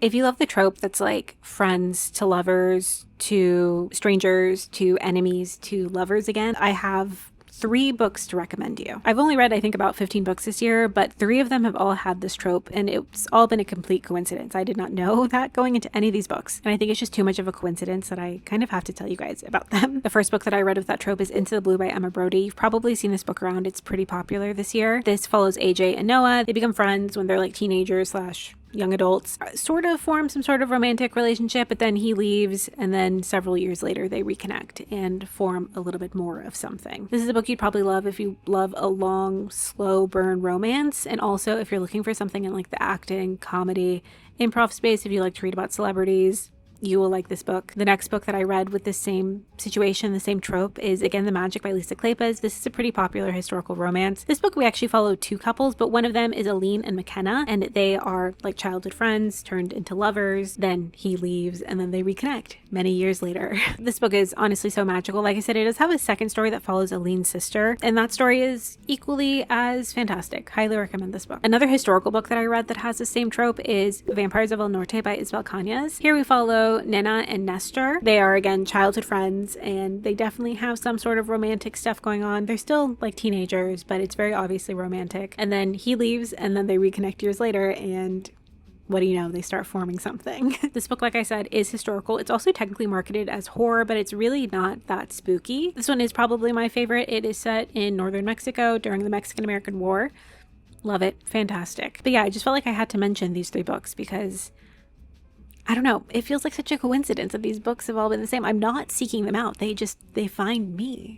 If you love the trope that's like friends to lovers to strangers to enemies to lovers again, I have 3 books to recommend you. I've only read, I think, about 15 books this year, but 3 of them have all had this trope, and it's all been a complete coincidence. I did not know that going into any of these books, and I think it's just too much of a coincidence that I kind of have to tell you guys about them. The first book that I read with that trope is Into the Blue by Emma Brody. You've probably seen this book around. It's pretty popular this year. This follows AJ and Noah. They become friends when they're like teenagers slash young adults, sort of form some sort of romantic relationship, but then he leaves, and then several years later they reconnect and form a little bit more of something. This is a book you'd probably love if you love a long, slow burn romance, and also if you're looking for something in like the acting, comedy, improv space, if you like to read about celebrities, you will like this book. The next book that I read with the same situation, the same trope, is Again the Magic by Lisa Kleypas. This is a pretty popular historical romance. This book we actually follow 2 couples, but one of them is Aline and McKenna, and they are like childhood friends turned into lovers. Then he leaves and then they reconnect many years later. This book is honestly so magical. Like I said, it does have a second story that follows Aline's sister, and that story is equally as fantastic. Highly recommend this book. Another historical book that I read that has the same trope is Vampires of El Norte by Isabel Cañas. Here we follow Nena and Nestor. They are again childhood friends, and they definitely have some sort of romantic stuff going on. They're still like teenagers, but it's very obviously romantic. And then he leaves, and then they reconnect years later, and what do you know, they start forming something. This book, like I said, is historical. It's also technically marketed as horror, but it's really not that spooky. This one is probably my favorite. It is set in northern Mexico during the Mexican-American War. Love it. Fantastic. But yeah, I just felt like I had to mention these 3 books because I don't know, it feels like such a coincidence that these books have all been the same. I'm not seeking them out. They find me.